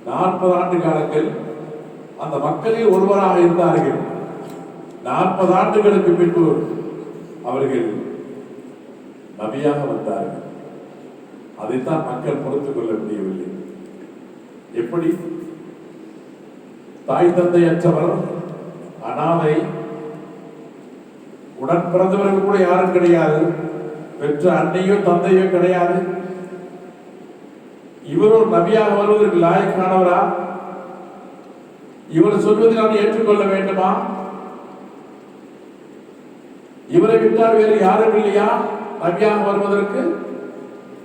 40 ஆண்டு காலங்கள் அந்த மக்களில் ஒருவராக இருந்தார்கள். 40 ஆண்டுகளுக்கு பின்பு அவர்கள் நபியாக வந்தார்கள். அதைத்தான் மக்கள் பொறுத்துக் கொள்ள முடியவில்லை. எப்படி? தாய் தந்தையற்றவர், அனாதை, உடன் பிறந்தவர்கள் கூட யாரும் கிடையாது, பெற்ற அன்னையோ தந்தையோ கிடையாது. இவர் ஒரு நபியாக வருவதற்கு லாயக்கானவரா? இவர் சொல்வதை நாம் ஏற்றுக்கொள்ள வேண்டுமா? இவரை விட்டால் வேறு யாரும் இல்லையா நபியாக வருவதற்கு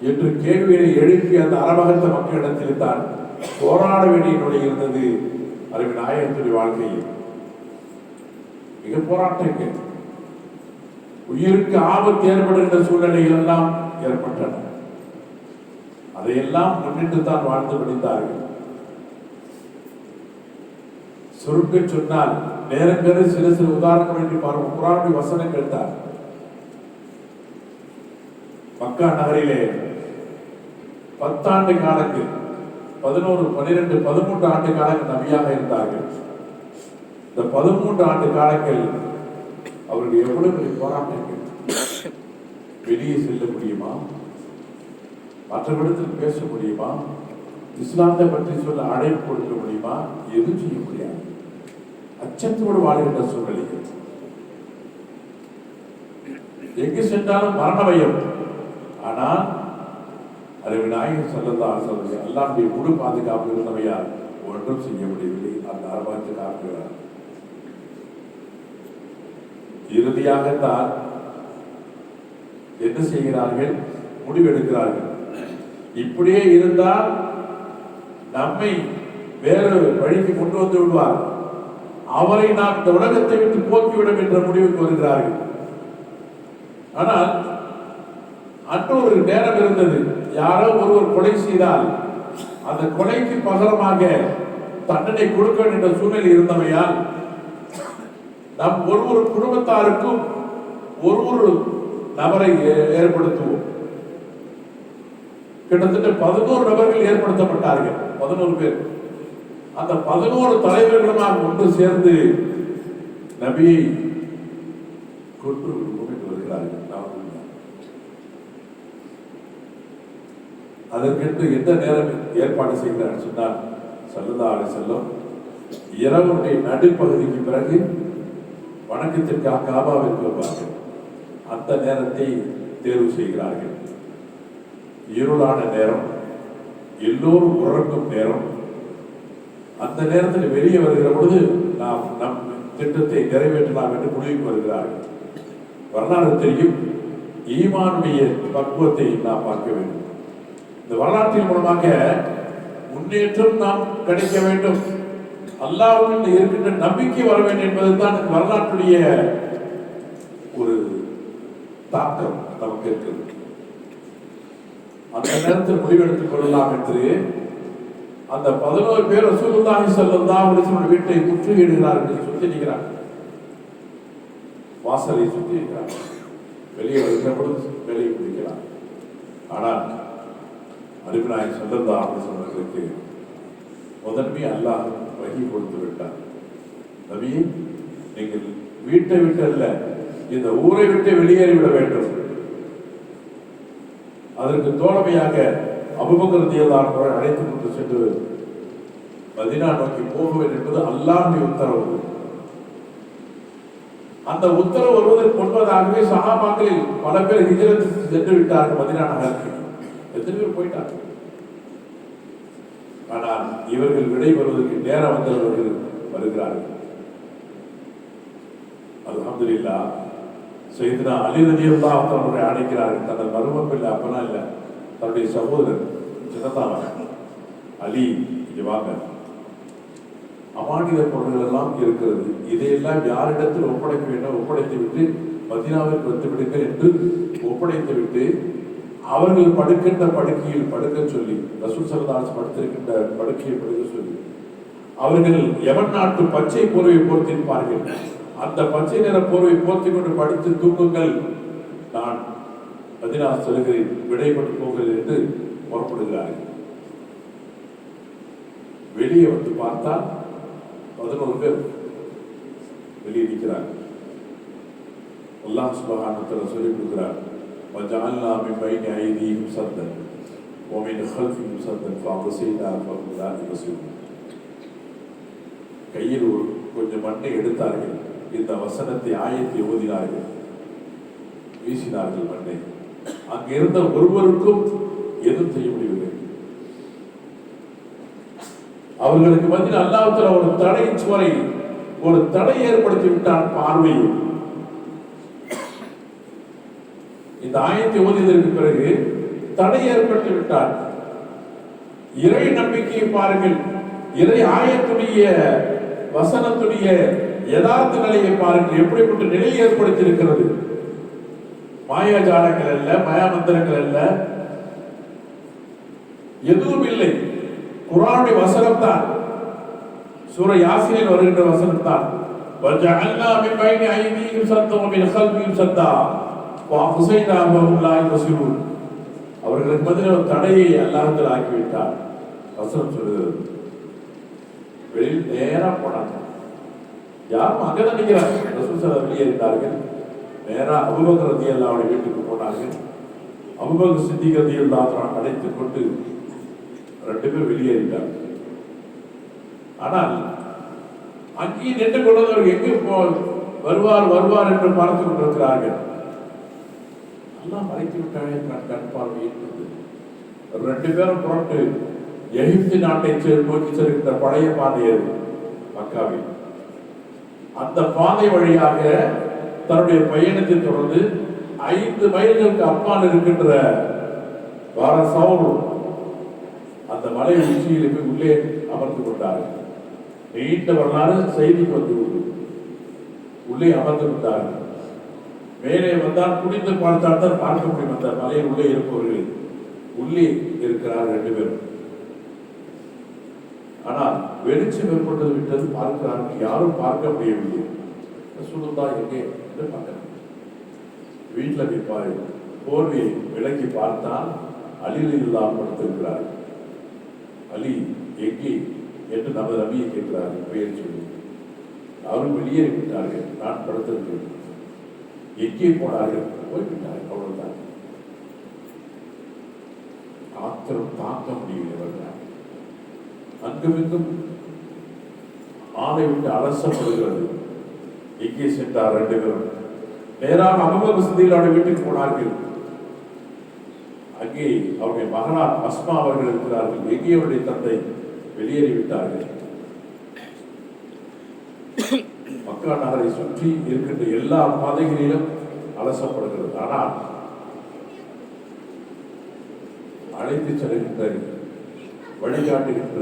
என்று கேள்வியை எழுப்பி அந்த அரபகத்த மக்களிடத்தில் தான் போராட வேண்டிய இருந்தது. அறிவின் நாயகத்துடைய வாழ்க்கையில் மிக போராட்டங்கள், உயிருக்கு ஆபத்து ஏற்படுகின்ற சூழ்நிலைகள் எல்லாம் ஏற்பட்டன. அதையெல்லாம் முன்னிட்டு தான் வாழ்ந்து முடிந்தார்கள். சுருக்க சொன்னால் நேரங்கரு சில சில உதாரணம் என்று பார்க்கும் குர்ஆனுடைய வசனங்கள் தான். மக்கா நகரிலே 10 ஆண்டு காலங்கள், 11, 12, 13 ஆண்டு காலங்கள் நபியாக இருந்தார்கள். இந்த 13 ஆண்டு காலங்கள் அவர்கள் எவ்வளவு போராட்டங்கள். வெளியே செல்ல முடியுமா? மற்றவரிடத்தில் பேச முடியுமா? இஸ்லாத்தை பற்றி சொல்ல அழைப்பு கொடுக்க முடியுமா? எதுவும் செய்ய முடியாது. அச்சத்தோடு வாழ்கின்ற சூழ்நிலைகள், எங்கு சென்றாலும் மரண பயம். ஆனால் அறிவு நாயகர் ஸல்லல்லாஹு அலைஹி வஸல்லம் அல்லாஹ்வுடைய முழு பாதுகாப்பு இருந்தமையால் ஒன்றும் செய்ய முடியவில்லை. அந்த அரபாத்து காக்கிறார். இறுதியாகத்தான் என்ன செய்கிறார்கள்? முடிவெடுக்கிறார்கள். இப்படியே இருந்தால் நம்மை வேறு வழிக்கு கொண்டு வந்து விடுவார், அவரை நாம் இந்த உலகத்தை விட்டு போக்கிவிடும் என்ற முடிவுக்கு வருகிறார்கள். ஆனால் அன்று ஒரு நேரம் இருந்தது, யாரோ ஒருவர் கொலை செய்தால் அந்த கொலைக்கு பகரமாக தண்டனை கொடுக்க வேண்டிய சூழ்நிலை இருந்தமையால் நம் ஒரு குடும்பத்தாருக்கும் ஒரு நபரை ஏற்படுத்துவோம். கிட்டத்தட்ட 11 நபர்கள் ஏற்படுத்தப்பட்டார்கள். 11 பேர். அந்த 11 தலைவர்களும் ஒன்று சேர்ந்து நபியை கொன்று வருகிறார்கள். அதற்கென்று எந்த நேரம் ஏற்பாடு செய்கிறார் சொன்னால் ஸல்லல்லாஹு அலைஹி வஸல்லம் இரவுடைய நடுப்பகுதிக்கு பிறகு வணக்கத்திற்காக காபாவிற்கு வருவார்கள். அந்த நேரத்தை தேர்வு செய்கிறார்கள். இருளான நேரம், எல்லோரும் உறங்கும் நேரம். அந்த நேரத்தில் வெளியே வருகிற பொழுது நாம் நம் திட்டத்தை நிறைவேற்றலாம் என்று முடிவுக்கு வருகிறார்கள். வரலாறு தெரியும், ஈமானுடைய பக்குவத்தை நாம் பார்க்க வேண்டும். இந்த வரலாற்றின் மூலமாக முன்னேற்றம் நாம் கிடைக்க வேண்டும், அல்லாஹ்வுக்கு இருக்கின்ற நம்பிக்கை வர வேண்டும் என்பதுதான் வரலாற்றுடைய ஒரு தாக்கம் நமக்கு இருக்கிறது. அந்த நேரத்தில் முடிவெடுத்துக் கொள்ளலாம் என்று அந்த 11 பேர் ரசூலுல்லாஹி ஸல்லல்லாஹு அலைஹி வஸல்லம் வீட்டை முற்றுகையிடுகிறார்கள். சுற்றி நிற்கிறார்கள், வாசலை சுற்றி இருக்கிறார்கள். வெளியே வருகிற பொழுது வெளியே பிடிக்கிறார். ஆனால் அறிவு நாயகம் ஸல்லல்லாஹு அலைஹி வஸல்லம் முதன்மை அல்லாஹ் வஹி கொடுத்து விட்டார். நபியே, நீங்கள் வீட்டை விட்டு அல்ல, இந்த ஊரை விட்டு வெளியேறிவிட வேண்டும். அதற்கு தோழமையாக அபூபக்கர் ரலியல்லாஹு அன்ஹு அழைத்துக் கொண்டு சென்று மதீனா நோக்கி போகுவேன் என்பது அல்லாஹ்வுடைய உத்தரவு. அந்த உத்தரவு வருவதற்கு முன்பதாகவே சஹாபாக்களில் பல பேர் ஹிஜ்ரத் சென்று விட்டார்கள் மதீனா நகருக்கு. எத்தனை பேர் போயிட்டார்கள். ஆனால் இவர்கள் விடை வருவதற்கு நேரம் வந்தவர்கள் வருகிறார்கள். அல்ஹம்துலில்லாஹ், சையதுனா அலி ரலியல்லாஹு அன்ஹு அவரை அழைக்கிறார்கள். தனது மருமகள் அப்பனா இல்ல, தன்னுடைய சகோதரர் சின்னத்தாமன் அலி, இங்க வாங்க, அமானித பொருள்கள் எல்லாம் இருக்கிறது, இதையெல்லாம் யாரிடத்தில் ஒப்படைக்க வேண்டும், ஒப்படைத்து விட்டு மதீனாவிற்கு வந்து விடுங்கள் என்று ஒப்படைத்து விட்டு அவர்கள் படுக்கின்ற படுக்கையில் படுக்க சொல்லி, ரசூல் ஸல்லல்லாஹு அலைஹி வஸல்லம் படுத்திருக்கின்ற படுக்கையை படுக்க சொல்லி, அவர்கள் யமன் நாட்டு பச்சை போர்வை போர்த்திருப்பார்கள். அந்த பச்சை நிற போர்வை போர்த்தி கொண்டு படுத்து தூங்குங்கள், நான் மதீனா செல்கிறேன், விடைபட்டு போகிறேன் என்று புறப்படுகிறார்கள். வெளியே வந்து பார்த்தால் 11 பேர் வெளியே நிற்கிறார். அல்லாஹ் சுப்ஹானஹு வ தஆலா சொல்லிக் கொடுக்கிறார், வஜஅல்னா மின் பைனி ஐதீஹிம் சத்தன் வ மின் கல்ஃபிஹிம் சத்தன் ஃபஅக்ஸைனா ஃபஹும் லா யுபஸிரூன். கையில் கொஞ்சம் மண்ணை எடுத்தார்கள், இந்த வசனத்தை ஆயத்தை ஓதினார்கள், வீசினார்கள் மண்ணை. அங்க இருந்த ஒருவருக்கும் எதுவும் செய்ய முடியவில்லை. அவர்களுக்கு மத்தியில் அல்லாஹ் தஆலா ஒரு தடை சுவரை, ஒரு தடை ஏற்படுத்தி விட்டான் பார்வையில். இந்த ஆயத்தை ஓதியதற்கு பிறகு தடை ஏற்பட்டு விட்டார். இறை நம்பிக்கையை பாருங்கள், இறை ஆயத்துடைய வசனத்துடைய யதார்த்த நிலையை பாருங்கள், எப்படிப்பட்ட நிலை ஏற்படுத்தி இருக்கிறது. மாயாஜாலங்கள் அல்ல, மாயாமந்திரங்கள் அல்ல, எதுவும் இல்லை. குர்ஆனுடைய வசனம் தான், சூரா யாசீனில் வருகின்ற வசனம் தான். வஜஅல்னா மின் பைனி ஐதீஹிம் சத்தன் வ மின் கல்ஃபிஹிம் சத்தா வஅக்ஸைனா ஃபஹும் லா யுபஸிரூன். அவர்களுக்கு பதில் ஒரு தடையை அல்லாஹ் தஆலா ஆக்கிவிட்டார். வசனம் சொல்லுகிறது. வெளியில் நேரா போனாங்க. யாரும் அங்கதான் நிற்கிறாங்க. ரசூல் ஸல்லல்லாஹு அலைஹி வெளியேறினார்கள். நேரா அபூபக்கர் ரலியல்லாஹு அன்ஹு வீட்டுக்கு போனார்கள். அபூபக்கர் சித்திக் ரலியல்லாஹு அன்ஹு அழைத்துக் கொண்டு 2 பேர் வெளியேறிட்டார். ஆனால் அங்கே நின்று கொண்டவர்கள் எங்கே வருவார் வருவார் என்று பார்த்து கொண்டிருக்கிறார்கள். எல்லாம் மறைத்து விட்டாலே கண் பார்வை இருக்கிறது. 2 பேரும் புறட்டு எகிப்து நாட்டை நோக்கி செல்கின்ற பழைய பாதை அது மக்காவில். அந்த பாதை வழியாக தன்னுடைய பயணத்தை தொடர்ந்து 5 மைல்களுக்கு அப்பால் இருக்கின்ற வாரசௌர் அந்த மலை உச்சியில் போய் உள்ளே அமர்ந்து கொண்டார்கள். நீண்ட வரலாறு செய்திக்கு வந்து உள்ளே அமர்ந்து விட்டார்கள். மேலே வந்தால் குடிந்து பார்த்தால் தான் பார்க்க முடியும். அந்த மலையில் உள்ளே இருப்பவர்கள் உள்ளே இருக்கிறார் 2 பேரும். ஆனால் வெளிச்சம் ஏற்பட்டது விட்டது பார்க்கிறார்கள், யாரும் பார்க்க முடியவில்லை. ரசூலுல்லாஹ் எங்கே என்று பார்க்கிறார். வீட்டில் போய் போர்வையை விலக்கி பார்த்தால் அலில் இல்லாமல் படுத்திருக்கிறார். அலி எங்கே என்று நமது நபியை கேட்கிறார்கள் பெயர் சொல்லி. அவரும் வெளியேறி விட்டார்கள். நான் படுத்திருக்கிறேன். எங்கே போனார்கள்? போய்விட்டார்கள். அவ்வளவுதான். ஆத்திரம் தாக்க முடியவில்லை. அங்குமிங்கும் ஆணை விட்டு அலசப்படுகிறது. எங்கே சென்றார் 2 பேரும்? நேராக அபூபக்கர் சித்திக் வீட்டுக்கு போனார்கள். அங்கே அவருடைய மகனார் அஸ்மா அவர்கள் இருக்கிறார்கள். எங்கே அவருடைய தந்தை? வெளியேறிவிட்டார்கள். மக்கா நகரை சுற்றி இருக்கின்ற எல்லா பாதைகளிலும் அலசப்படுகிறது. ஆனால் அழைத்து செல்கின்ற வழிகாட்டுகின்ற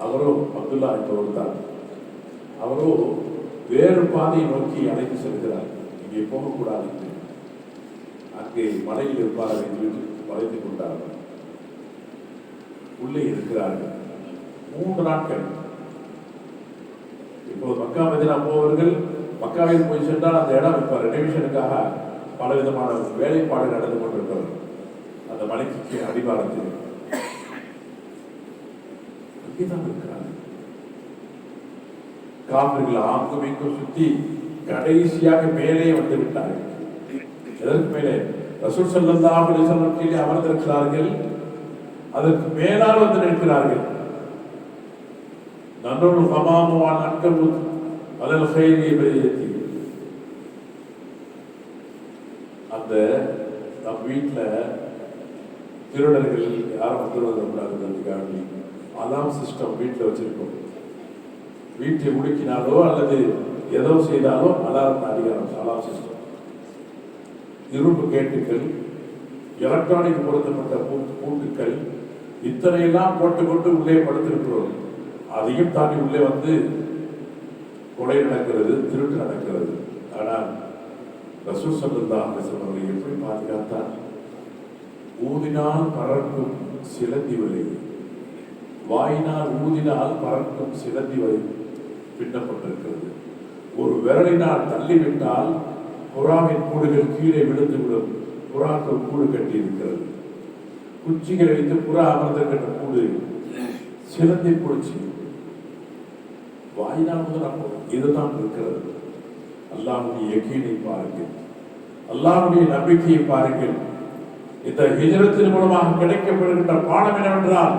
அவரோ அப்துல்லா என்பவர் தான். அவரோ வேறு பாதையை நோக்கி அழைத்து செல்கிறார். இங்கே போகக்கூடாது, அங்கே மலையில் இருப்பார் என்று வளைத்துக் கொண்டார்கள். உள்ளே இருக்கிறார்கள் 3 நாட்கள். இப்போது மக்கா மதீனா போவர்கள் மக்காவில் போய் சென்றால் அந்த இடம் இப்ப ரெனோவேஷனுக்காக பல விதமான வேலைப்பாடு நடந்து கொண்டிருக்கிறது. அந்த மலைக்கு அடிவாரத்தில் அங்கேதான் இருக்கிறார்கள். காவிரிகள் ஆங்கும் இங்கும் சுத்தி கடைசியாக மேலே வந்து விட்டார்கள். எதற்கு மேலே? ரசூல் ஸல்லல்லாஹு அலைஹி வஸல்லம் கீழே அமர்ந்திருக்கிறார்கள். அதற்கு மேலால் வந்து நிற்கிறார்கள். நன்னுல் ஹமாமு அன் அன்கபுத் அலல் கைரி பையத்தி. அந்த நம் வீட்டில் திருடர்கள் யாரும் வந்துடுவதற்காக அலாம் சிஸ்டம் வீட்டில் வச்சிருக்கோம். வீட்டை முடுக்கினாலோ அல்லது ஏதோ செய்தாலோ அலாரம் அதிகாரம் அலாம் சிஸ்டம். இரும்பு கேட்டுக்கள், எலக்ட்ரானிக் பொருத்தப்பட்ட பூட்டுக்கள், இத்தனையெல்லாம் போட்டுக்கொண்டு உள்ளே படுத்திருக்கிறோம். அதையும் தாண்டி உள்ளே வந்து கொலை நடக்கிறது, திருட்டு நடக்கிறது. ஆனால் ரசூல் ஸல்லல்லாஹு அலைஹி வஸல்லம் அவர்கள் எப்படி பாதுகாத்தார்? ஊதினால் பறக்கும் சிலந்தி வலை, வாயினால் ஊதினால் பறக்கும் சிலந்தி வலை பின்னப்பட்டிருக்கிறது. ஒரு விரலினால் தள்ளிவிட்டால் புறாவின் கூடுகள் கீழே விழுந்துவிடும். புறாக்கள் கூடு கட்டி இருக்கிறது. குச்சிகளை வைத்து புறா அமர்ந்திருக்கின்ற கூடு சிலந்தை பிடிச்சி வாயினால் முதல் நம்ம இதுதான் இருக்கிறது. அல்லாஹ்வுடைய யகீனை பாருங்கள், அல்லாஹ்வுடைய நம்பிக்கையை பாருங்கள். இந்த ஹிஜ்ரத்தின் மூலமாக கிடைக்கப்படுகின்ற பாடம் என்னவென்றால்,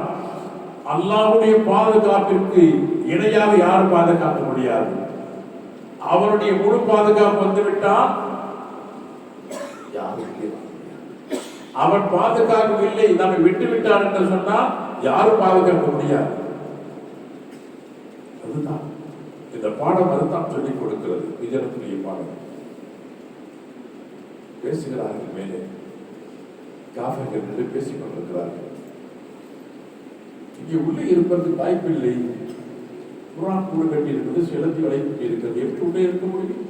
அல்லாஹ்வுடைய பாதுகாப்பிற்கு இணையாக யாரும் பாதுகாக்க முடியாது. அவருடைய முழு பாதுகாப்பு வந்துவிட்டால் யாருக்கு அவன் பாதுகாக்கவில்லை, நம்மை விட்டு விட்டார் என்று சொன்னால் யாரும் பாதுகாக்க முடியாது. அதுதான் இந்த பாடம், அதுதான் சொல்லிக் கொடுக்கிறது. ஹிஜ்ரத்துடைய பாடம். பேசுகிறார்கள், மேலே காஃபிர்கள் என்று பேசிக் கொண்டிருக்கிறார்கள். இங்கே உள்ளே இருப்பதற்கு வாய்ப்பில்லை. குர்ஆன் கூடு கட்டி இருக்கிறது, சிலந்தி வளைத்து இருக்கிறது, எப்படி உள்ளே இருக்க முடியும்?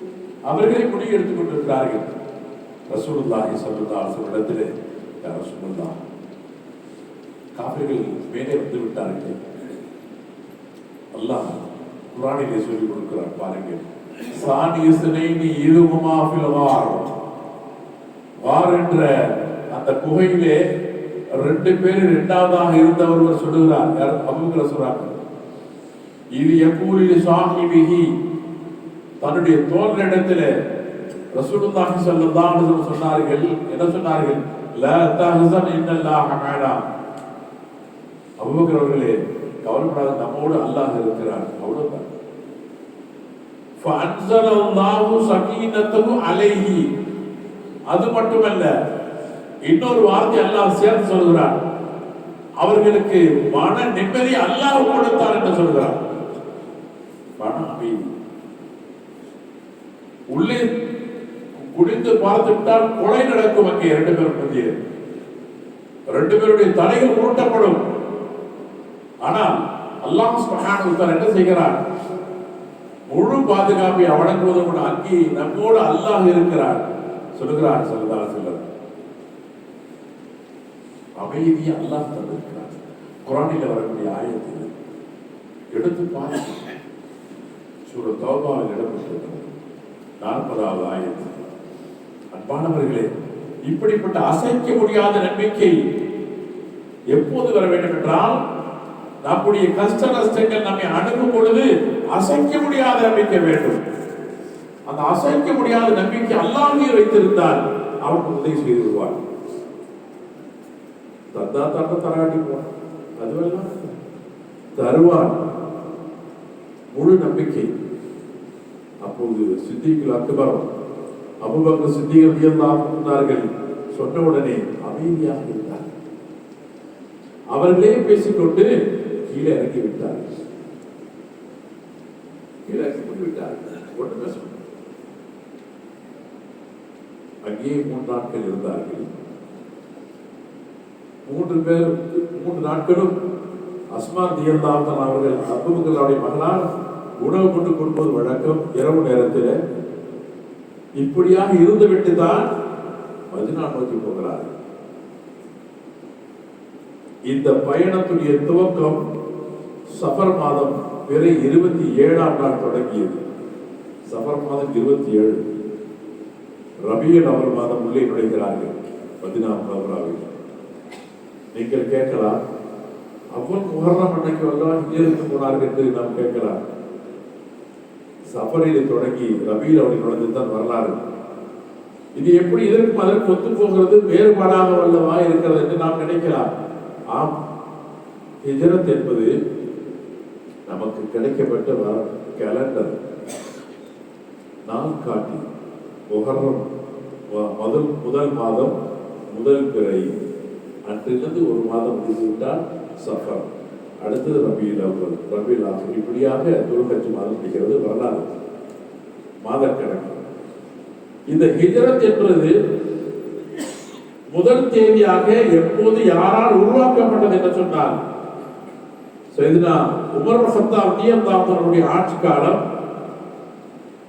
அவர்களே முடிவு எடுத்துக் கொண்டிருக்கிறார்கள். ரசூலுல்லாஹி ஸல்லல்லாஹு அலைஹி வஸல்லம் இடத்திலே, யா ரசூலுல்லாஹ், காஃபிர்கள் மேலே வந்து விட்டார்கள். அல்லாஹ் குர்ஆனிலே சொல்லிக் கொடுக்கிறார், பாருங்கள். சானியஸ்னைனி இதுஹுமா ஃபில் வார். வார் என்ற அந்த குகையிலே ரெண்டு பேர் இரண்டாவதாக இருந்தவர் சொல்லுகிறார். யார்? அபூபக்கர் சொல்றாங்க. இது யகூலி ஸாஹிபிஹி, தன்னுடைய தோழரிடத்திலே ரசூலுல்லாஹி ஸல்லல்லாஹு அலைஹி வஸல்லம் சொன்னார்கள். என்ன சொன்னார்கள்? லா தஹஸன் இன்னல்லாஹ மஅனா. அபூபக்கர் அவர்களே, கவலைப்படாத, நம்மோடு அல்லாஹ் இருக்கிறார். அவ்வளவுதான். ஃபஅன்ஸலல்லாஹு ஸகீனத்தஹு அலைஹி. அது மட்டுமல்ல, இன்னொரு வார்த்தை அல்லாஹ் சேர்த்து சொல்கிறார். அவர்களுக்கு மன நிம்மதி அல்லாஹ் கொடுத்தார் என்று சொல்கிறார். மன அமைதி. உள்ளே குடிந்து பார்த்து விட்டால் கொலை நடக்கும். அங்கே இரண்டு பேரும் மத்திய ரெண்டு பேருடைய தலைகள் உருட்டப்படும். ஆனால் அல்லாஹ் சுப்ஹானஹு வ தஆலா என்ன செய்கிறார்? முழு பாதுகாப்பை வழங்குவதோடு அங்கே நம்மோடு அல்லாஹ் இருக்கிறார் சொல்லுகிறார் ஸல்லல்லாஹு அலைஹி வஸல்லம். அமைதியை அல்லாஹ் தந்திருக்கிறார். குர்ஆனில் வரக்கூடிய ஆயத்தில் எடுத்து பாருங்கள். சூரா தௌபாவில் இடம்பெற்றிருக்கிறது 40வது ஆயத்து. அன்பானவர்களே, இப்படிப்பட்ட அசைக்க முடியாத நம்பிக்கை எப்போது வர வேண்டும் என்றால், நம்முடைய கஷ்ட நஷ்டங்கள் நம்மை அணுகும் பொழுது அசைக்க முடியாத நம்பிக்கை வேண்டும். அந்த அசைக்க முடியாத நம்பிக்கை அல்லாஹ்வே வைத்திருந்தால் அவன் உதவி செய்து விடுவார். தந்தா தட்ட தராட்டி போவான், அதுவெல்லாம் தருவான். முழு நம்பிக்கை. அப்போது சித்திக்குல் அக்பர் அபூபக்கர் சித்திக் ரலியல்லாஹு அன்ஹு சொன்ன உடனே அமைதியாக இருந்தார். அவர்களே பேசிக்கொண்டு கீழே இறங்கி விட்டார்கள். கீழே இறங்கி விட்டார்கள். ஒன்று பேச அங்கே 3 நாட்கள் இருந்தார்கள். 3 நாட்களும் அஸ்மா ரலியல்லாஹு அன்ஹா அவர்கள் அபூபக்கருடைய மகனார் உணவு கொண்டு கொடுப்பது வழக்கம். இரவு நேரத்தில் இப்படியாக இருந்துவிட்டு தான் மதீனா நோக்கி போகிறார்கள். இந்த பயணத்துடைய துவக்கம் சஃபர் மாதம் பிறை 27ஆம் நாள் தொடங்கியது. சஃபர் மாதம் 27, ரபியுல் அவல் மாதம் உள்ளே நுழைகிறார்கள் மதீனா முனவ்வராவில். நீங்கள் கேட்கலாம், அவ்வளவு முஹர்ரம் அன்னைக்கு எல்லாம் ஹிஜ்ரத்துக்கு போனார்கள் என்று நாம் கேட்கலாம். சஃபரிலே தொடங்கி ரபியுல் அவல் நுழைந்ததுதான் வரலாறு. இது எப்படி இதற்கும் அதற்கு ஒத்து போகிறது, வேறுபாடாக வல்லவா இருக்கிறது என்று நாம் நினைக்கலாம். ஆம், ஹிஜ்ரத் என்பது நமக்கு கிடைக்கப்பட்ட கேலண்டர், நாள் காட்டி. முஹர்ரம் முதல் மாதம் முதல் பிறை, அன்றிலிருந்து ஒரு மாதம் முடிந்துவிட்டால் சஃபர், அடுத்தது ரபியுல் அவ்வல், ரபியுல் ஆஹிர், இப்படியாக துல்ஹஜ் மாதம் முடிகிறது வரலாறு, மாதக்கணக்கு. இந்த ஹிஜ்ரத் என்பது முதல் தேதியாக எப்போது யாரால் உருவாக்கப்பட்டது என்று சொன்னால், சையதுனா உமர் கத்தாப் ரலியல்லாஹு அன்ஹுடைய ஆட்சி காலம்,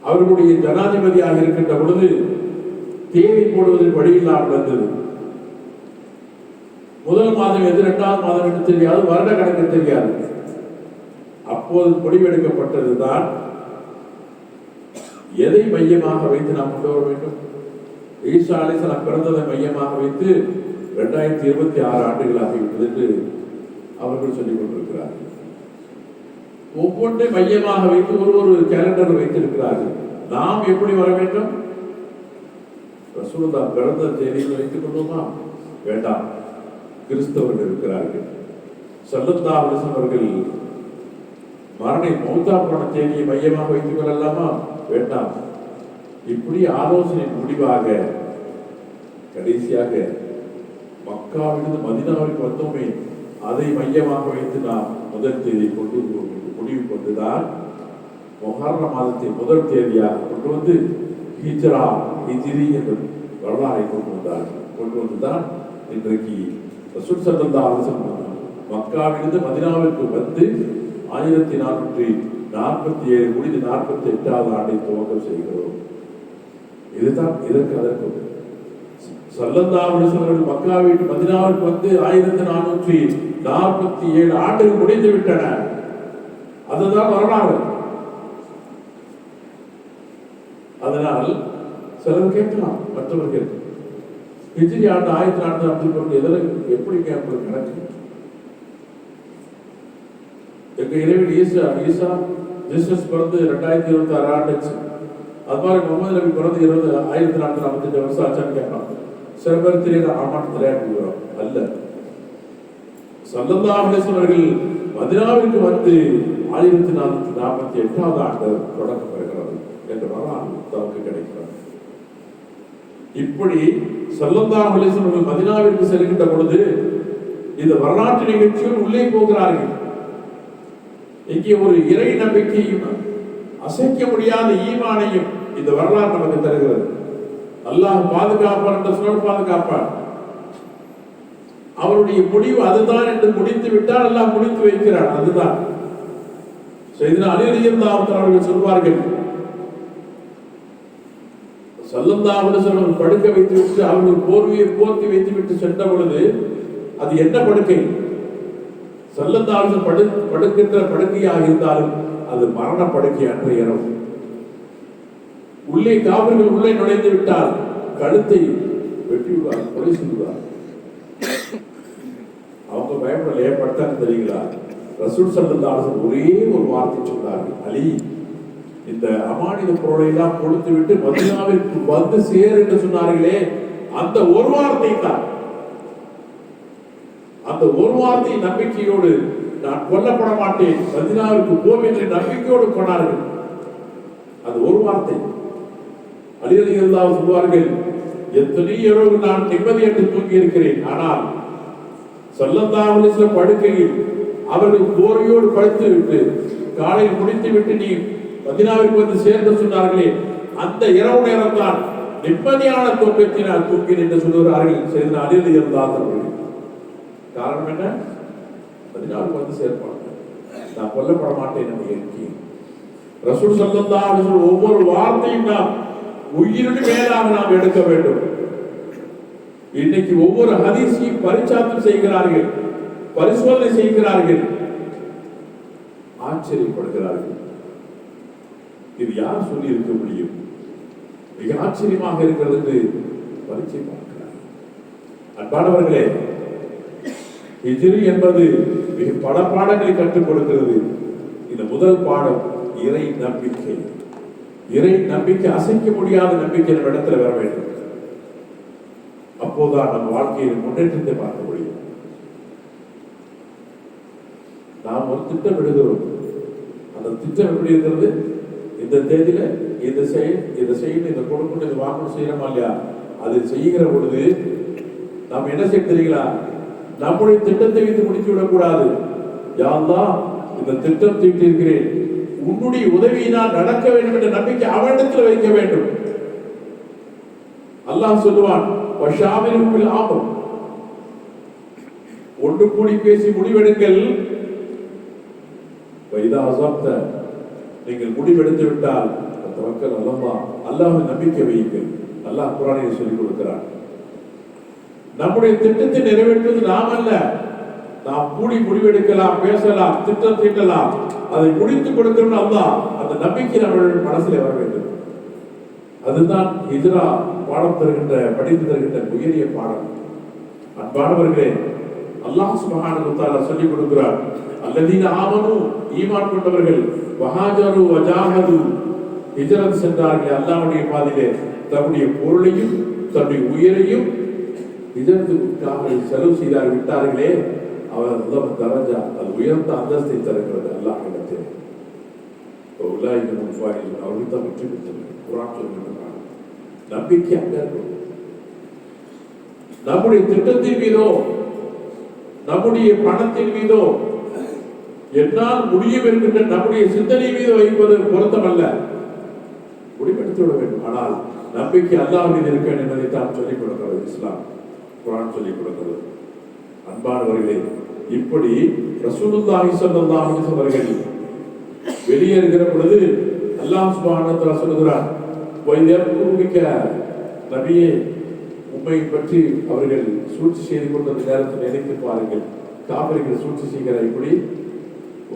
அவர்களுடைய ஜனாதிபதியாக இருக்கின்ற பொழுது தேதி போடுவதில் வழி இல்லாமல் இருந்தது. முதல் மாதம் எது, 2வது மாதம் என்று தெரியாது, வருட கணக்கு தெரியாது. அப்போது முடிவெடுக்கப்பட்டதுதான் எதை மையமாக வைத்து நாம் கொண்டு வர வேண்டும். ஈசா அலைஹிஸ்ஸலாம் பிறந்ததை மையமாக வைத்து 2026 ஆண்டுகளாக விட்டது என்று அவர்கள் சொல்லிக் கொண்டிருக்கிறார்கள். ஒவ்வொன்றை மையமாக வைத்து ஒரு கேலண்டர் வைத்திருக்கிறார்கள். நாம் எப்படி வர வேண்டும்? ரசூலுல்லாஹ் பிறந்த தேதியில் வைத்துக் கொள்வோமா? வேண்டாம். கிறிஸ்தவர்கள் இருக்கிறார்கள். ஸல்லல்லாஹு அலைஹி வஸல்லம் அவர்கள் மௌத்தா போன தேதியை மையமாக வைத்துக் கொள்ளலாமா? வேண்டாம். இப்படி ஆலோசனை முடிவாக கடைசியாக மக்காவிலிருந்து மதீனாவிற்கு வந்தோமே, அதை மையமாக வைத்து நாம் முதல் தேதியை கொண்டு முடிவு கொண்டுதான் முஹர்ரம் மாதத்தை முதல் தேதியாக கொண்டு வந்து ஹிஜ்ரி என்ற வரலாறை கொண்டு வந்துதான் இன்றைக்கு ரசூல் ஸல்லல்லாஹு அலைஹி வஸல்லம் மக்காவிலிருந்து மதீனாவிற்கு வந்து 1447 முடிந்து 48வது ஆண்டை துவக்கம் செய்கிறோம். இதுதான் அதற்கு ஸல்லல்லாஹு அலைஹி வஸல்லம் மக்காவிலிருந்து மதீனாவிற்கு வந்து 1447 ஆண்டுகள் முடிந்து விட்டன. அதுதான் வரலாறு. அதனால் சிலர் கேட்கலாம், மற்றவர்கள் ஹிஜ்ரி ஆண்டு 1440 எப்படி கணக்கு? எங்க இறைவன் ஈசா ஜீசஸ் பிறந்து 2026 ஆண்டுச்சு. அது மாதிரி முகமது நபி பிறந்து 1445 வருஷம் ஆச்சான்னு கேட்கலாம். சில பேர் தெரியல, ஆமான்னு தெரியாது. அல்ல, ஸல்லல்லாஹு அலைஹி வஸல்லம் அவர்கள் மதீனாவிற்கு வந்து 1448வது ஆண்டு தொடக்கம் பெறுகிறது என்ற வரலாறு நமக்கு கிடைக்கிறது. இப்படி ஸல்லல்லாஹு அலைஹி வஸல்லம் அவர்கள் மதீனாவிற்கு செல்கின்ற பொழுது இந்த வரலாற்று நிகழ்ச்சியில் உள்ளே போகிறார்கள். இங்கே ஒரு இறை நம்பிக்கையும் அசைக்க முடியாத ஈமானையும் இந்த வரலாறு நமக்கு தருகிறது. அல்லாஹ் பாதுகாப்பான் என்ற சொல் பாதுகாப்பான். அவருடைய முடிவு அதுதான் என்று முடித்து விட்டால் அல்லாஹ் முடித்து வைக்கிறான். அதுதான் சையதுனா அலி ரலியல்லாஹு தஆலா அவர்கள் சொல்வார்கள், ஸல்லல்லாஹு அலைஹி வஸல்லம் படுக்க வைத்து விட்டு அவர்கள் போர்வையை போர்த்தி வைத்து விட்டு சென்ற பொழுது அது என்ன படுக்கை? ஸல்லல்லாஹு அலைஹி வஸல்லம் படுக்கின்ற படுக்கையாக இருந்தாலும் அது மரண படுக்கை அன்று இரவு. உள்ளே காபிர்கள் உள்ளே நுழைந்து விட்டால் கழுத்தை வெட்டி விடுவார், கொலை செய்வார். அவங்க பயப்படல. ஏற்பட்டான்னு தெரியுங்களா? ரசூல் ஸல்லல்லாஹு அலைஹி வஸல்லம் ஒரே ஒரு வார்த்தை சொன்னார்கள், அலி, இந்த அமானித பொருளை எல்லாம் கொடுத்து விட்டு மதீனாவிற்கு வந்து சேர் என்று சொன்னார்களே, அந்த ஒரு வார்த்தை தான். அந்த ஒரு வார்த்தை நம்பிக்கையோடு நான் கொல்லப்பட மாட்டேன், மதீனாவிற்கு போவேன் என்ற நம்பிக்கையோடு கொண்டார்கள். அது ஒரு வார்த்தை. அலி ரலியல்லாஹு சொல்வார்கள், எத்தனை இரவு நான் நிம்மதி என்று தூங்கி இருக்கிறேன், ஆனால் ஸல்லல்லாஹு அலைஹி வஸல்லம் படுக்கையில் அவர்கள் போர்வையோடு படுத்து விட்டு காலையில் முடித்து விட்டு நீ மதீனாவிற்கு வந்து சேர்ந்து சொன்னார்களே, அந்த இரவு நேரம் தான் நிம்மதியான தூக்கத்தை நான் தூங்கினேன் என்று சொல்கிறார்கள் சையதுனா அலி ரலியல்லாஹு அவர்கள். காரணம் என்ன? மதீனாவுக்கு வந்து சேர்ப்பாங்க, நான் கொல்லப்பட மாட்டேன் என்று எண்ணி. ரசூல் ஸல்லல்லாஹு அலைஹி வஸல்லம் ஒவ்வொரு வார்த்தையும் நாம் உயிரின் மேலாக நாம் எடுக்க வேண்டும். இன்னைக்கு ஒவ்வொரு ஹதீஸையும் பரிச்சாத்தம் செய்கிறார்கள், பரிசோதனை செய்கிறார்கள், ஆச்சரியப்படுகிறார்கள். இது யார் சொல்லி இருக்க முடியும்? மிக ஆச்சரியமாக இருக்கிறது என்று பரிச்சை பார்க்கிறார்கள். அன்பானவர்களே, ஹிஜ்ரி என்பது மிக பல பாடங்களை கற்றுக் கொடுக்கிறது. இந்த முதல் பாடம் இறை நம்பிக்கை. இறை நம்பிக்கை அசைக்க முடியாத நம்பிக்கை நம்ம இடத்துல வர வேண்டும். அப்போதான் நம்ம வாழ்க்கையில் முன்னேற்றத்தை பார்க்க முடியும். நாம் ஒரு திட்டம் எடுக்கிறோம். அந்த திட்டம் எப்படி இருக்கிறது? இந்த தேதியில இதை செய்யணும், இதை கொடுக்கணும், இதை வாங்கணும் செய்யறோமா இல்லையா? அது செய்கிற பொழுது நாம் என்ன செய்ய தெரியுங்களா? நம்முடைய திட்டத்தை வைத்து முடித்து விடக்கூடாது. யா அல்லாஹ், இந்த திட்டம் தீட்டிருக்கிறேன், உன்னுடைய உதவியினால் நடக்க வேண்டும் என்ற நம்பிக்கை அவனிடத்தில் வைக்க வேண்டும். அல்லாஹ் சொல்லுவான், ஒன்று கூடி பேசி முடிவெடுங்கள். நீங்கள் முடிவெடுத்து விட்டால் அல்லாஹ் நம்பிக்கை வையுங்கள். அல்லாஹ் குர்ஆனில் சொல்லிக் கொடுக்கிறான். நம்முடைய திட்டத்தை நிறைவேற்றுவது நாம் அல்ல. நாம் கூடி முடிவெடுக்கலாம், பேசலாம், திட்டம் தீட்டலாம், அதை முடித்துக் கொடுக்கணும். அல்லாஹ் அந்த நம்பிக்கை நம்மளுடைய மனசில் வர வேண்டும். அதுதான் ஹிஜ்ரா பாடம் தருகின்ற, படித்து தருகின்ற உயரிய பாடம். அன்பானவர்களே, அல்லாஹ் சுப்ஹானஹு வ தஆலா சொல்லிக் கொடுக்கிறார். அல்லதீன ஆமனு, ஈமான் கொண்டவர்கள், வஹாஜரு வஜாஹது, ஹிஜ்ரத் சென்றார்கள், அல்லாஹ்வுடைய பாதையிலே தன்னுடைய பொருளையும் தன்னுடைய உயிரையும் ஹிஜ்ரத்துக்காக செலவு செய்தார் விட்டார்களே, அவர் அல்லாஹ் தரஜா, அது உயர்ந்த அந்தஸ்தை தருகிறது அல்லாஹ் இடத்தில். அவர்கள் தான் வெற்றி பெற்றனர். குர்ஆன் சொல்லுகிறார். நம்பிக்கை அங்க இருக்கும். நம்முடைய திட்டத்தின் மீதோ நம்முடைய பணத்தின் மீதோ என்னால் முடியும் என்கின்ற நம்முடைய சிந்தனை மீது வைப்பது பொருத்தமல்ல. முடிவெடுத்து விட வேண்டும். ஆனால் நம்பிக்கை அல்லாஹ் மீது இருக்க வேண்டும் என்பதை தான் சொல்லிக் கொடுக்கிறது இஸ்லாம், குர்ஆன் சொல்லிக் கொடுக்கிறது. அன்பானவர்களே, இப்படி ரசூலுல்லாஹி ஸல்லல்லாஹு அலைஹி வஸல்லம் அவர்கள் வெளியேறுகிற பொழுது அல்லாஹ் சுப்ஹானஹு வ தஆலா சொல்கிறார், வையர்குமிக்க நபியே, உம்மை பற்றி அவர்கள் சூழ்ச்சி செய்து கொண்ட நேரத்தில் நினைத்து பாருங்கள். காபிர்கள் சூழ்ச்சி செய்கிற இப்படி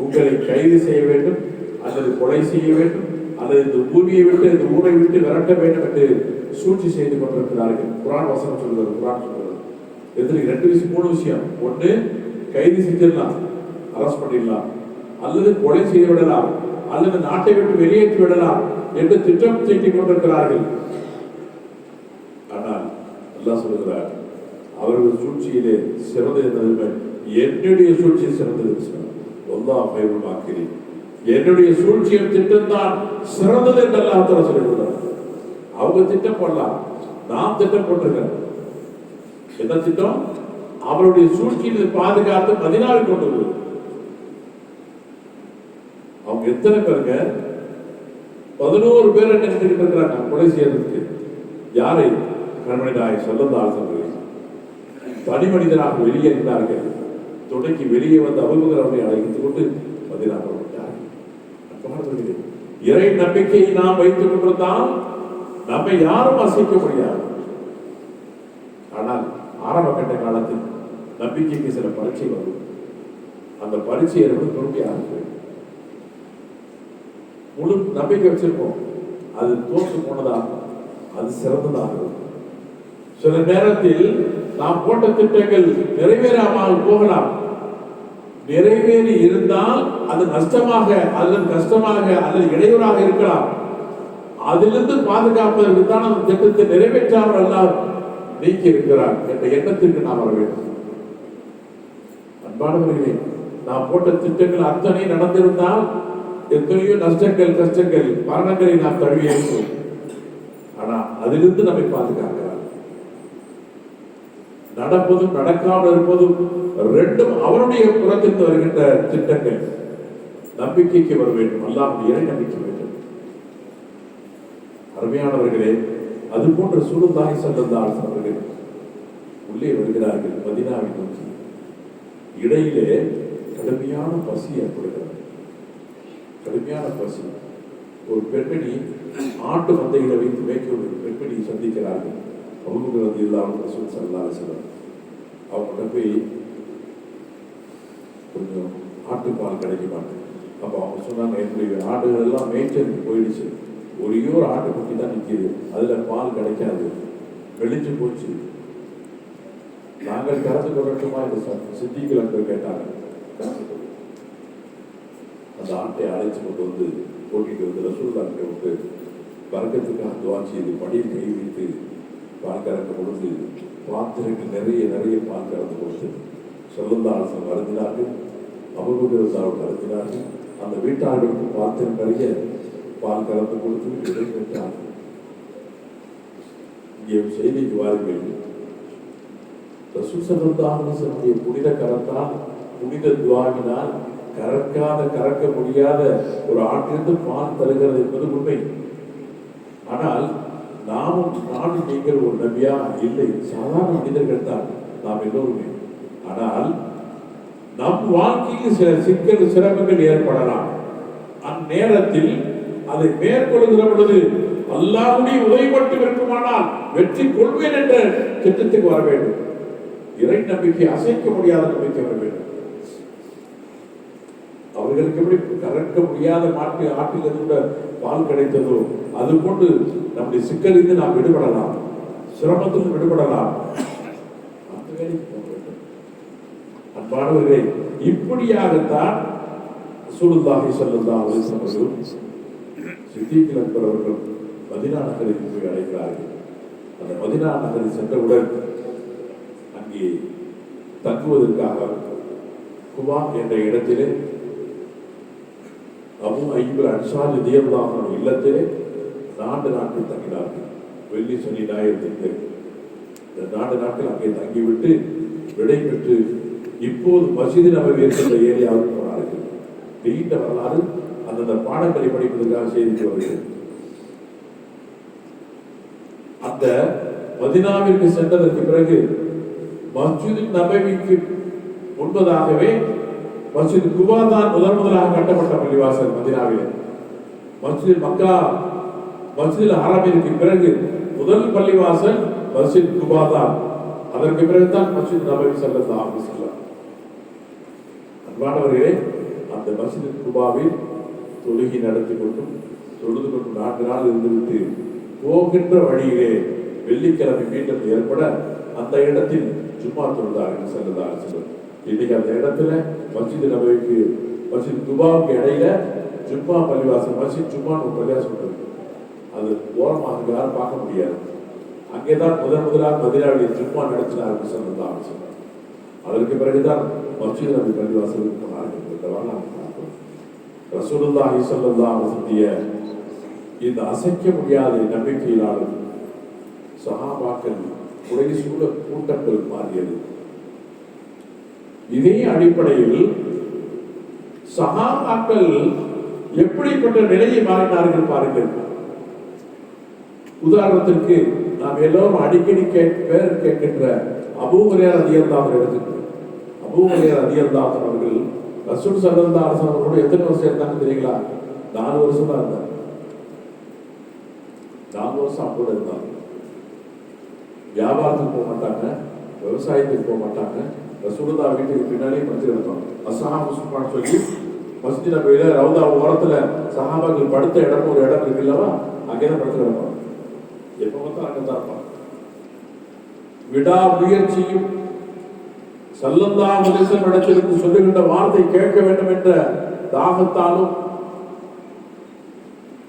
உங்களை கைது செய்ய வேண்டும், அல்லது கொலை செய்ய வேண்டும், அல்லது இந்த பூமியை விட்டு இந்த ஊரை விட்டு விரட்ட வேண்டும் என்று சூழ்ச்சி செய்து கொண்டிருக்கிறார்கள். குர்ஆன் வசனம் சொல்கிறது. குர்ஆன் சொல்கிறது எதிரி ரெண்டு விஷயம், மூணு விஷயம். ஒன்று, கைது செஞ்சிடலாம், அரெஸ்ட் பண்ணிடலாம், அல்லது கொலை செய்து விடலாம், அல்லது நாட்டை விட்டு வெளியேற்றி விடலாம் என்று திட்டம் தீட்டிக் கொண்டிருக்கிறார்கள். ஆனால் அல்லாஹ் சொல்கிறார், அவர்கள் சூழ்ச்சியிலே சிறந்தது என்னுடைய சூழ்ச்சி சிறந்தது. என்னுடைய சூழ்ச்சியின் திட்டம் தான் சிறந்தது என்று அல்லாஹ் தஆலா சொல்கிறார். அவங்க திட்டம் போடலாம், நாம் திட்டம் போட்டிருக்கிறோம். என்ன திட்டம்? அவருடைய சூழ்ச்சியை பாதுகாத்து மதீனாவை கொண்டு வருவது. அவங்க எத்தனை பேருங்க? 11 பேர் நினைச்சுட்டு இருக்கிறாங்க கொலை செய்யறதுக்கு. யாரை? கண்மணி நாயகம் ஸல்லல்லாஹு அலைஹி வஸல்லம் தனி மனிதனாக வெளியேறினார்கள். தொடக்கி வெளியே வந்து அபூபக்கர் அவர்களை அழைத்துக் கொண்டு மதீனா போய்விட்டார்கள். இறை நம்பிக்கையை நாம் வைத்துக் கொண்டிருந்தால் நம்மை யாரும் அசைக்க முடியாது. ஆனால் ஆரம்ப கட்ட காலத்தில் நம்பிக்கைக்கு சில பரீட்சை வரும். அந்த பரீட்சையை பொறுமையாக இருக்கும். முழு நம்பிக்கை வச்சிருப்போம், அது தோற்று போனதாக, அது சிறந்ததாக இருக்கும். சில நேரத்தில் நாம் போட்ட திட்டங்கள் நிறைவேறாமல் போகலாம். நிறைவேறி இருந்தால் அது நஷ்டமாக அல்லது கஷ்டமாக அல்லது இடையூறாக இருக்கலாம். அதிலிருந்து பாதுகாப்பதற்கு தான் அந்த திட்டத்தை நிறைவேற்றாமல் எல்லாம் நீக்கி இருக்கிறார் என்ற எண்ணத்திற்கு நாம் வர வேண்டும். அன்பானவர்களே, நாம் போட்ட திட்டங்கள் அத்தனை நடந்திருந்தால் எத்தனையோ நஷ்டங்கள், கஷ்டங்கள், மரணங்களை நாம் தழுவியிருப்போம். ஆனால் அதிலிருந்து நம்மை பாதுகாக்கிறார். நடப்பதும் நடக்காமல் இருப்பதும் ரெண்டும் அவருடைய புறத்திற்கு வருகின்ற திட்டங்கள். நம்பிக்கைக்கு வர வேண்டும், அல்லாஹ்வுடைய இறை நம்பிக்கை வேண்டும். அருமையானவர்களே, அது போன்ற ரசூலுல்லாஹி ஸல்லல்லாஹு அலைஹி வஸல்லம் அவர்கள் உள்ளே வருகிறார்கள் மதீனாவை நோக்கி. இடையிலே கடுமையான பசி ஏற்படுகிறது. கடுமையான பசி. ஒரு பெண்மணி ஆட்டு மந்தைகளை வைத்து மேய்க்க ஒரு பெண்மணி சந்திக்கிறார்கள். அபூபக்கர் ரலியல்லாஹு அன்ஹு ரசூல் ஸல்லல்லாஹு அலைஹி வஸல்லம் அவங்க போய் கொஞ்சம் ஆட்டுப்பால் கிடைக்க மாட்டேன். அப்போ அவங்க சொன்னாங்க, என்னுடைய ஆடுகள் எல்லாம் மேய்ச்சலுக்கு போயிடுச்சு, ஒரே ஒரு ஆட்டுக்குட்டி தான் நிற்கிது, அதுல பால் கிடைக்காது, வெளிச்சு போச்சு, நாங்கள் கறந்து கொள்ளட்டுமா என்று சித்திகள் என்று கேட்டாங்க. அந்த ஆட்டை அழைச்சு கொண்டு வந்து போட்டிட்டு வந்து ரசூலுல்லாஹ்வை விட்டு வர்க்கத்துக்காக துஆ செய்து படியில் கை வைத்து பால் கறக்க பொழுது பாத்திரங்கள் நிறைய நிறைய பால் கறந்து கொடுத்து ஸல்லல்லாஹு அலைஹி வஸல்லம் வருந்தினார்கள். அபூபக்கர் ரலியல்லாஹு வருந்தினார்கள். அந்த வீட்டார்களுக்கு பாத்திரம் நிறைய பால் கறந்து கொடுத்து விடை பெற்றார்கள். இங்கே செய்திக்கு வாருங்கள். ரசூல் ஸல்லல்லாஹு அலைஹி வஸல்லம் புனித கரத்தால், புனித துஆவினால் கறக்க முடியாத ஒரு ஆட்டிலிருந்து பால் தருகிறது என்பது உண்மை. ஆனால் நானும் நீங்கள் ஒரு நபியா? இல்லை, சாதாரண மனிதர்கள் தான் நாம் எல்லோருமே. ஆனால் நம் வாழ்க்கையில் சில சிக்கல், சிரமங்கள் ஏற்படலாம். அந்நேரத்தில் அதை மேற்கொள்கிற பொழுது அல்லாஹ்வுடைய உதவி மட்டும் இருக்குமானால் வெற்றி கொள்வேன் என்ற திட்டத்துக்கு வர வேண்டும். இறை நம்பிக்கை, அசைக்க முடியாத நம்பிக்கை வர வேண்டும். அவர்களுக்கு எப்படி கறக்க முடியாத ஆட்டிலிருந்து பால் கிடைத்ததோ அது கொண்டு நம்முடைய சிக்கலிருந்து நாம் விடுபடலாம், சிரமத்திலிருந்து விடுபடலாம். அந்த வேலைக்கு போக வேண்டும். அன்பானவர்களே, இப்படியாகத்தான் ரசூலுல்லாஹி ஸல்லல்லாஹு அலைஹி வஸல்லம் சித்திக் அக்பர் அவர்கள் மதீனா நகருக்கு போய் அழைக்கிறார்கள். அந்த மதீனா நகரில் சென்றவுடன் அங்கே தங்குவதற்காக குபா என்ற இடத்திலே அபூ அய்யூப் அன்சாரி ரலியல்லாஹு அன்ஹு இல்லத்திலே 4 நாட்கள் தங்கினார்கள். வெள்ளி சனி ஞாயிறு இந்த 4 நாட்கள் அங்கே தங்கிவிட்டு விடை பெற்று இப்போது மஸ்ஜித் நபவி இருக்கின்ற ஏரியாவுக்கு போனார்கள். நீண்ட வரலாறு அந்தந்த பாடங்களை படிப்பதற்காக செய்து வருகிறது. அந்த மதீனாவிற்கு சென்றதற்கு பிறகு மஸ்ஜித் நபவிக்கு முன்பதாகவே மஸ்ஜித் குபா தான் முதலாக கட்டப்பட்ட பள்ளிவாசல் மதீனாவிலே. மஸ்ஜித் மக்கா மஸ்ஜித் ஹரமிற்கு பிறகு முதல் பள்ளிவாசல் மஸ்ஜித் குபா தான். அதற்கு பிறகுதான் மஸ்ஜித் நபவி ஸல்லல்லாஹு அலைஹி வஸல்லம். அன்பானவர்களே, அந்த மஸ்ஜித் குபாவில் தொழுகை நடத்தி கொண்டும் தொழுது கொண்டும் 4 நாள் இருந்துவிட்டு போகின்ற வழியிலே வெள்ளிக்கிழமை மீண்டும் ஏற்பட அந்த இடத்தில் ஜும்மா தொழுதார்கள் ஸல்லல்லாஹு அலைஹி வஸல்லம். இன்னைக்கு அந்த இடத்துல மஸ்ஜித் நபவிக்கு மஸ்ஜித் குபாவுக்கு இடையில ஜும்மா பள்ளிவாசல் மஸ்ஜித் ஜும்மான்னு ஒரு பள்ளிவாசல் இருக்கு. அது ஓரமாக யாரும் பார்க்க முடியாது. அங்கேதான் முதலாக மதீனாவில் ஜும்மா நடத்தினார்கள் ஸல்லல்லாஹு அலைஹி வஸல்லம். அதற்கு பிறகுதான் மஸ்ஜித் நபவி பள்ளிவாசலுக்கு போனார்கள். ரசூலுல்லாஹி ஸல்லல்லாஹு அலைஹி வஸல்லம் இந்த அசைக்க முடியாத நம்பிக்கையினாலும் சஹாபாக்கள் குறைசூழ கூட்டங்கள் மாறியது. இதே அடிப்படையில் சஹாபாக்கள் எப்படிப்பட்ட நிலையை மாறினார்கள் பாருங்கள். உதாரணத்திற்கு நாம் எல்லோரும் அடிக்கடி பேர் கேட்கின்ற அபூ ஹுரைரா ரலியல்லாஹு அன்ஹு எடுத்துக்கொள்ளுங்கள். அபூ ஹுரைரா ரலியல்லாஹு அன்ஹு அவர்கள் ரசூல் ஸல்லல்லாஹு அலைஹி வஸல்லம் அவர்களோட எத்தனை வருஷம் இருந்தாங்க தெரியுங்களா? 4 வருஷம் தான் இருந்தாங்க. 4 வருஷம் கூட இருந்தாங்க. வியாபாரத்துக்கு போக மாட்டாங்க, விவசாயத்துக்கு போக மாட்டாங்க. ரசூலுல்லாஹ் வீட்டுக்கு பின்னாலே மஸ்ஜித் இருக்கும். அஸ்ஹாபு சுஃபான் சொல்லி மஸ்ஜித் நபவியில ரவுதா ஓரத்துல சஹாபாக்கள் படுத்த இடம் ஒரு இடம் இருக்கு இல்லவா, அங்கேதான் படுத்து கிடப்பாங்க. எப்ப பார்த்தா அங்கதான் இருப்பாங்க. விடா முயற்சியும் ஸல்லல்லாஹு அலைஹி வஸல்லம் இடத்திற்கு சொல்லுகின்ற வார்த்தை கேட்க வேண்டும் என்ற தாகத்தாலும்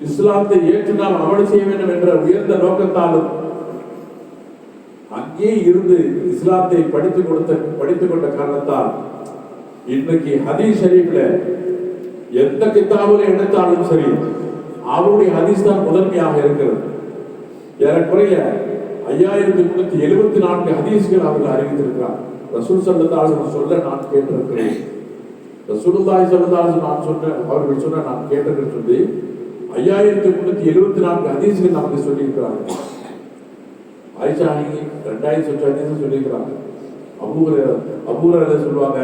இஸ்லாத்தை ஏற்று நாம் அமல் செய்ய வேண்டும் என்ற உயர்ந்த நோக்கத்தாலும் அங்கே இருந்து இஸ்லாத்தை படித்துக் கொண்ட காரணத்தால் இன்றைக்கு ஹதீஸ் ஷரீஃப்ல எந்த கிதாபுல எடுத்தாலும் சரி அவருடைய ஹதீஸ் தான் முதன்மையாக இருக்கிறது. ஏறக்குறைய 5374 ஹதீஸ்கள் அவர்கள் அறிவித்திருக்கிறார். ரசூல் ஸல்லல்லாஹு அலைஹி வஸல்லம் சொல்ல நான் கேட்டிருக்கிறேன். ரசூலுல்லாஹி ஸல்லல்லாஹு அலைஹி வஸல்லம் அவர்கள் சொன்ன நான் கேட்டிருக்கிறேன் சொல்லி 5374 ஹதீஸ்கள் நமக்கு சொல்லி இருக்கிறார்கள். ஆயிஷா 2000 ஹதீஸ் சொல்லி இருக்கிறாங்க. அபூ ஹுரைரா சொல்லுவாங்க,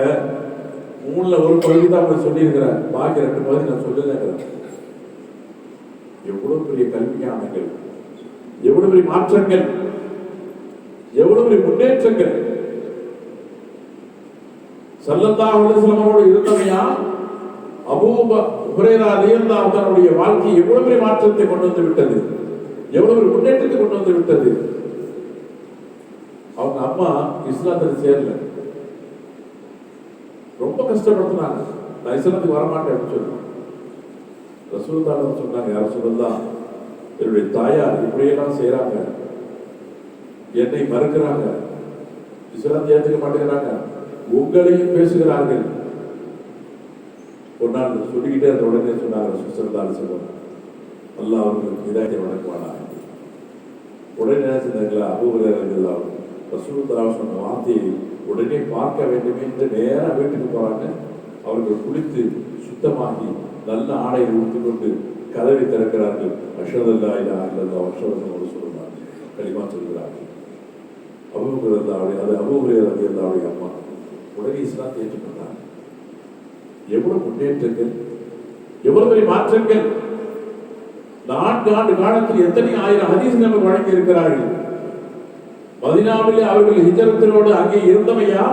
3ல ஒரு பகுதி தான் அவங்க சொல்லி இருக்கிறேன், பாக்கி 2 பகுதி நான் சொல்லல. எவ்வளவு பெரிய கல்வியானங்கள், எவ்வளவு பெரிய மாற்றங்கள், எவ்வளவு பெரிய முன்னேற்றங்கள். ஸல்லல்லாஹு அலைஹி வஸல்லம் அவரோடு இருந்தமையா அபூ ஹுரைரா ரலியல்லாஹு அன்ஹு அவருடைய வாழ்க்கை எவ்வளவு பெரிய மாற்றத்தை கொண்டு வந்து விட்டது, எவ்வளவு பெரிய முன்னேற்றத்தை கொண்டு வந்து விட்டது. அவங்க அம்மா இஸ்லாத்தில் சேரல, ரொம்ப கஷ்டப்படுத்தினாங்க. நான் இஸ்லாத்துக்கு வரமாட்டேன் அப்படின்னு சொன்னாங்க. ரசூலுல்லாஹ் சொன்னாங்க, யார் சொல்லலாம், என்னுடைய தாயார் இப்படியெல்லாம் செய்யறாங்க, என்னை மறுக்கிறாங்க, இஸ்லாத்தை ஏற்றுக்க மாட்டேங்கிறாங்க, உங்களையும் பேசுகிறார்கள். ஒரு நாள் சொல்லிக்கிட்டே அந்த உடனே சொன்னாங்க ரசூலுல்லாஹி சொல்லுவாங்க, அல்லாஹ் அவர்களுக்கு ஹிதாயத்தை வழங்குவானா. உடனே என்ன செஞ்சாங்களா, அபூ ஹுரைரா ரலியல்லாஹு அன்ஹு ரசூலுல்லாஹ் சொன்ன வார்த்தையை உடனே பார்க்க வேண்டும் என்று நேராக வீட்டுக்கு போறாங்க. அவர்கள் குளித்து சுத்தமாகி நல்ல ஆடையை உடுத்திக்கொண்டு கதவை திறக்கிறார்கள். அஷ்ஹது அல்லா இலாஹா இல்லல்லாஹ் வ அஷ்ஹது அன்ன ரசூலுல்லாஹ் கலிமா சொல்கிறார்கள். அபூ ஹுரைரா ரலியல்லாஹு அன்ஹு அம்மா உடனே இஸ்லாத்தை ஏற்றுக்கொண்டாங்க. எவ்வளவு முன்னேற்றங்கள், எவ்வளவு பெரிய மாற்றங்கள். 4 ஆண்டு காலத்தில் எத்தனை ஆயிரம் ஹதீஸ் நமக்கு வழங்கி இருக்கிறார்கள். மதீனாவிலே அவர்கள் ஹிஜ்ரத்தினோடு அங்கே இருந்தமையா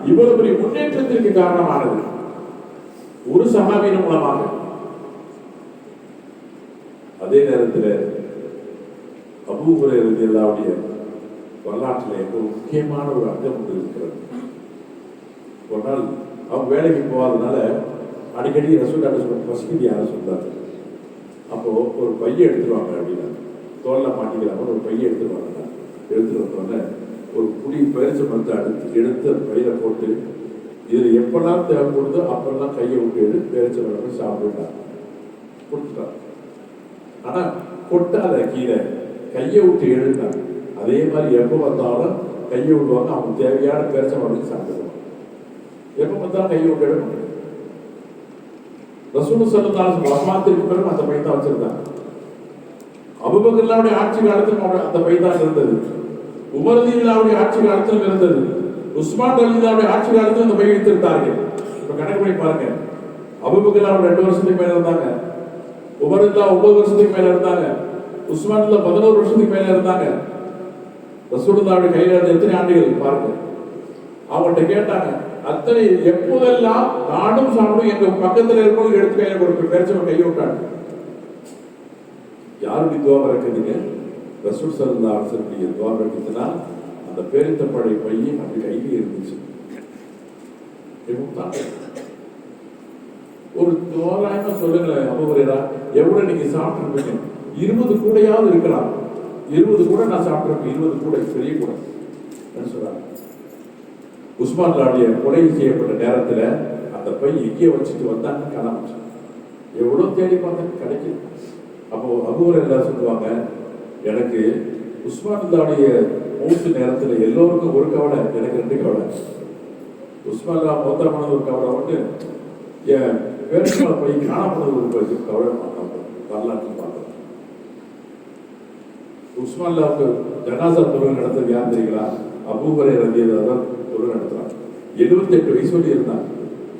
இவ்வளவு பெரிய முன்னேற்றத்திற்கு காரணமானது ஒரு சஹாபியின் மூலமாக. அதே நேரத்தில் அபூ ஹுரைரா ரலியல்லாஹு அன்ஹு வரலாற்றில் ஒரு முக்கியமான ஒரு அங்கம் ஒன்று இருக்கிறது. ஒரு நாள் அவங்க வேலைக்கு போகாதனால அடிக்கடி ரசூல்லாட்ட சொல்ல பசிக்குது யாரும் சொல்றாரு. அப்போ ஒரு பையை எடுத்துருவாங்க அப்படின்னா, தோல்ல மாட்டிக்கிறாங்க, ஒரு பையை எடுத்துருவாங்க. எடுத்துட்டு வந்தோடனே ஒரு புடி பயிற்சி மரத்தை எடுத்து பையில போட்டு இதில் எப்பெல்லாம் தேவைப்படுதோ அப்பெல்லாம் கையை விட்டு பேரிச்ச மரத்தை சாப்பிட்டுட்டாங்க, கொடுத்துட்டாங்க. ஆனா கொட்டாத கீழே கையை விட்டு எழுந்தாங்க. அதே மாதிரி எப்போ வந்தாலும் கையை விடுவாங்க, அவங்க தேவையான பேரிச்ச மரத்துக்கு சாப்பிடுவாங்க. எப்போ பார்த்தாலும் கையை விட்டு எழுத முடியாது. ரசூல் ஸல்லல்லாஹு அலைஹி வஸல்லம் பிறகு அந்த பை தான் வச்சிருந்தாங்க. அபூபக்கர் ஆட்சி காலத்தில் அந்த பை தான் இருந்தது. உமர் ரலியல்லாஹு ஆட்சி காலத்தில் இருந்தது. உஸ்மான் ரலியல்லாஹு ஆட்சி காலத்தில் அந்த பை வைத்திருந்தார்கள். இப்ப கணக்கு பண்ணி பாருங்க. அபூபக்கர் 2 வருஷத்துக்கு மேல இருந்தாங்க, உமர் 9 வருஷத்துக்கு மேல இருந்தாங்க, உஸ்மான் 11 வருஷத்துக்கு மேல இருந்தாங்க. ரசூலுல்லாஹி கையில இருந்த எத்தனை ஆண்டுகள் பாருங்க. அவங்கள்ட்ட கேட்டாங்க, அத்தனை எப்போதெல்லாம் நாடும் சாப்பிடும் எங்க பக்கத்துல இருக்கணும் எடுத்து கையில கொடுப்பேன், பேரிச்ச கையை விட்டாங்க. யாருடைய துவா இருக்குதுங்க? ரசூல் ஸல்லல்லாஹு அலைஹி வஸல்லம் துவா இருக்குதுன்னா அந்த பேரித்தப்படை பையை அப்படி கையில இருந்துச்சு. ஒரு தோராயமா சொல்லுங்களேன், அபூஹுரைரா எவ்வளவு நீங்க சாப்பிட்டுருப்பீங்க? 20 கூடையாவது இருக்கலாம். 20 கூட நான் சாப்பிட்டிருப்பேன், 20 கூட பெரிய கூட சொல்றாங்க. உஸ்மான் கொலை செய்யப்பட்ட நேரத்துல அந்த பை எங்கே வச்சுட்டு வந்தாங்க கிளம்பிச்சு. எவ்வளவு தேடி பார்த்தா கிடைக்கல. அப்போ அபூஹுரைரா சொல்லுவாங்க, எனக்கு உஸ்மான் மௌத்து நேரத்துல எல்லோருக்கும் ஒரு கவலை, எனக்கு 2 கவலை. உஸ்மான் மௌத்தானது ஒரு கவலை ஒன்று, என் பேருக்குள்ள போய் காணப்படுறது ஒரு கவலை வரலாற்று பார்க்கலாம். உஸ்மான்லாவுக்கு ஜனாசா தொழுகை நடத்துறது யார் தெரியுங்களா? அபூஹுரைரா ரலியல்லாஹு அன்ஹு தொழுகை நடத்துறாங்க. 78 வயசு வரை இருந்தாங்க.